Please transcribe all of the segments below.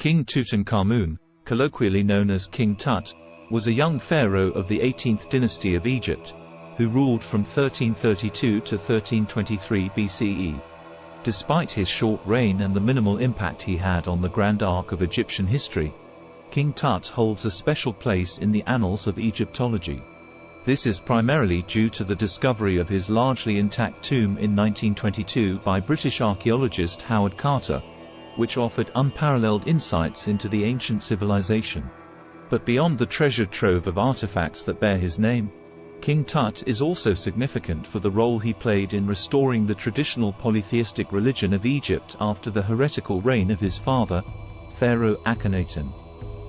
King Tutankhamun, colloquially known as King Tut, was a young pharaoh of the 18th dynasty of Egypt, who ruled from 1332 to 1323 BCE. Despite his short reign and the minimal impact he had on the grand arc of Egyptian history, King Tut holds a special place in the annals of Egyptology. This is primarily due to the discovery of his largely intact tomb in 1922 by British archaeologist Howard Carter, which offered unparalleled insights into the ancient civilization. But beyond the treasure trove of artifacts that bear his name, King Tut is also significant for the role he played in restoring the traditional polytheistic religion of Egypt after the heretical reign of his father, Pharaoh Akhenaten.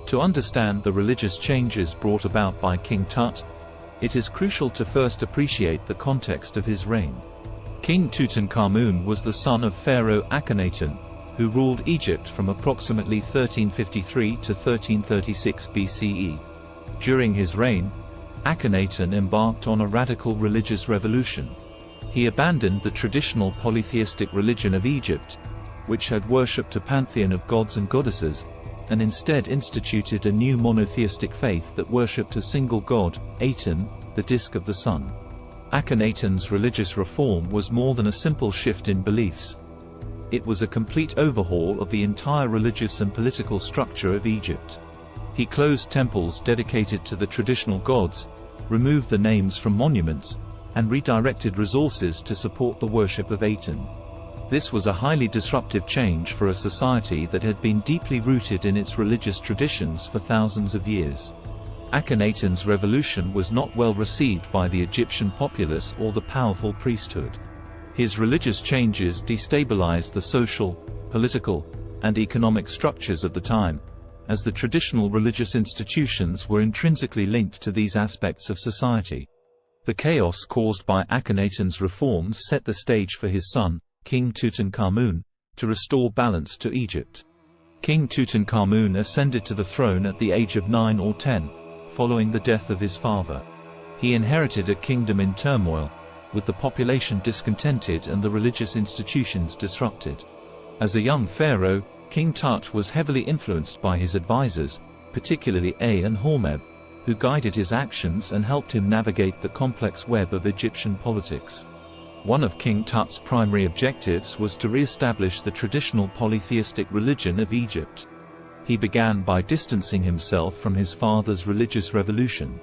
To understand the religious changes brought about by King Tut, it is crucial to first appreciate the context of his reign. King Tutankhamun was the son of Pharaoh Akhenaten, who ruled Egypt from approximately 1353 to 1336 BCE. During his reign, Akhenaten embarked on a radical religious revolution. He abandoned the traditional polytheistic religion of Egypt, which had worshipped a pantheon of gods and goddesses, and instead instituted a new monotheistic faith that worshipped a single god, Aten, the disk of the sun. Akhenaten's religious reform was more than a simple shift in beliefs. It was a complete overhaul of the entire religious and political structure of Egypt. He closed temples dedicated to the traditional gods, removed the names from monuments, and redirected resources to support the worship of Aten. This was a highly disruptive change for a society that had been deeply rooted in its religious traditions for thousands of years. Akhenaten's revolution was not well received by the Egyptian populace or the powerful priesthood. His religious changes destabilized the social, political, and economic structures of the time, as the traditional religious institutions were intrinsically linked to these aspects of society. The chaos caused by Akhenaten's reforms set the stage for his son, King Tutankhamun, to restore balance to Egypt. King Tutankhamun ascended to the throne at the age of 9 or 10, following the death of his father. He inherited a kingdom in turmoil, with the population discontented and the religious institutions disrupted. As a young pharaoh, King Tut was heavily influenced by his advisors, particularly and Hormeb, who guided his actions and helped him navigate the complex web of Egyptian politics. One of King Tut's primary objectives was to re-establish the traditional polytheistic religion of Egypt. He began by distancing himself from his father's religious revolution.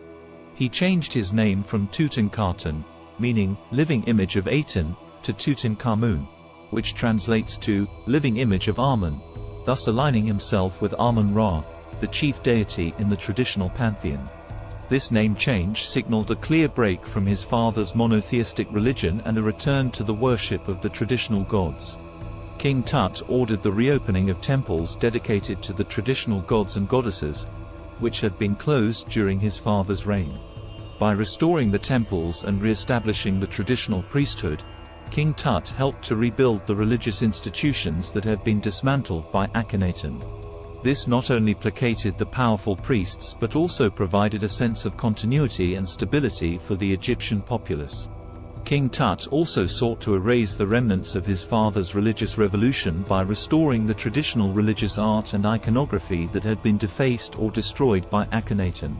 He changed his name from Tutankhaten, meaning living image of Aten, to Tutankhamun, which translates to living image of Amun, thus aligning himself with Amun-Ra, the chief deity in the traditional pantheon. This name change signaled a clear break from his father's monotheistic religion and a return to the worship of the traditional gods. King Tut ordered the reopening of temples dedicated to the traditional gods and goddesses, which had been closed during his father's reign. By restoring the temples and re-establishing the traditional priesthood, King Tut helped to rebuild the religious institutions that had been dismantled by Akhenaten. This not only placated the powerful priests but also provided a sense of continuity and stability for the Egyptian populace. King Tut also sought to erase the remnants of his father's religious revolution by restoring the traditional religious art and iconography that had been defaced or destroyed by Akhenaten.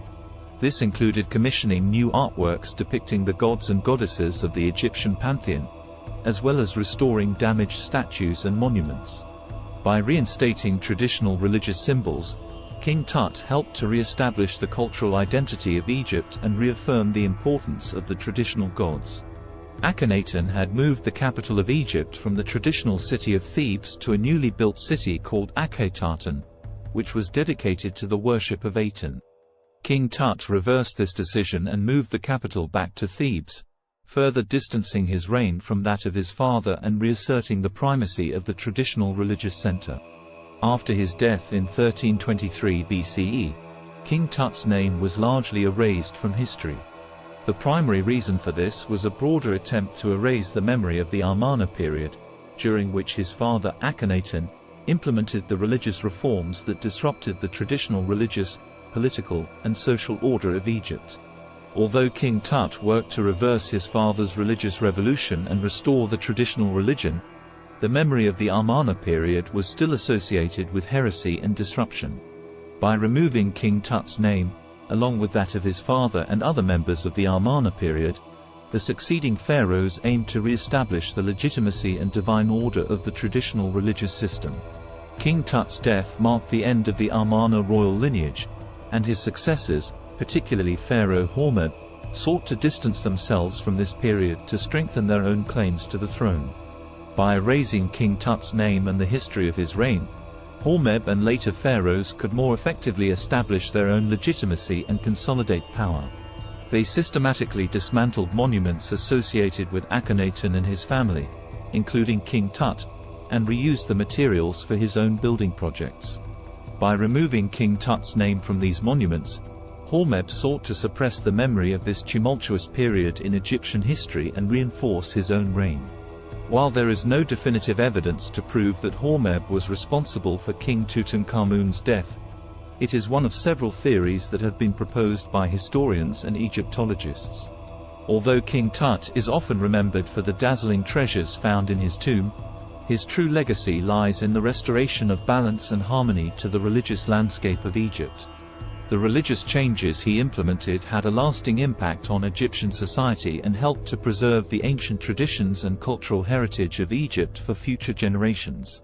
This included commissioning new artworks depicting the gods and goddesses of the Egyptian pantheon, as well as restoring damaged statues and monuments. By reinstating traditional religious symbols, King Tut helped to re-establish the cultural identity of Egypt and reaffirm the importance of the traditional gods. Akhenaten had moved the capital of Egypt from the traditional city of Thebes to a newly built city called Akhetaten, which was dedicated to the worship of Aten. King Tut reversed this decision and moved the capital back to Thebes, further distancing his reign from that of his father and reasserting the primacy of the traditional religious center. After his death in 1323 BCE, King Tut's name was largely erased from history. The primary reason for this was a broader attempt to erase the memory of the Amun-Ra period, during which his father Akhenaten implemented the religious reforms that disrupted the traditional religious, political, and social order of Egypt. Although King Tut worked to reverse his father's religious revolution and restore the traditional religion, The memory of the Amarna period was still associated with heresy and disruption. By removing King Tut's name, along with that of his father and other members of the Amarna period, the succeeding pharaohs aimed to re-establish the legitimacy and divine order of the traditional religious system. King Tut's death marked the end of the Amarna royal lineage, and his successors, particularly Pharaoh Hormeb, sought to distance themselves from this period to strengthen their own claims to the throne. By erasing King Tut's name and the history of his reign, Hormeb and later pharaohs could more effectively establish their own legitimacy and consolidate power. They systematically dismantled monuments associated with Akhenaten and his family, including King Tut, and reused the materials for his own building projects. By removing King Tut's name from these monuments, Hormeb sought to suppress the memory of this tumultuous period in Egyptian history and reinforce his own reign. While there is no definitive evidence to prove that Hormeb was responsible for King Tutankhamun's death, it is one of several theories that have been proposed by historians and Egyptologists. Although King Tut is often remembered for the dazzling treasures found in his tomb, his true legacy lies in the restoration of balance and harmony to the religious landscape of Egypt. The religious changes he implemented had a lasting impact on Egyptian society and helped to preserve the ancient traditions and cultural heritage of Egypt for future generations.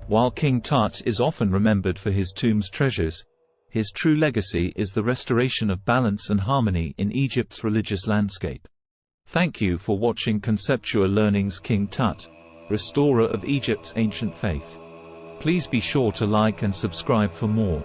While King Tut is often remembered for his tomb's treasures, his true legacy is the restoration of balance and harmony in Egypt's religious landscape. Thank you for watching Conceptual Learning's King Tut, restorer of Egypt's ancient faith. Please be sure to like and subscribe for more.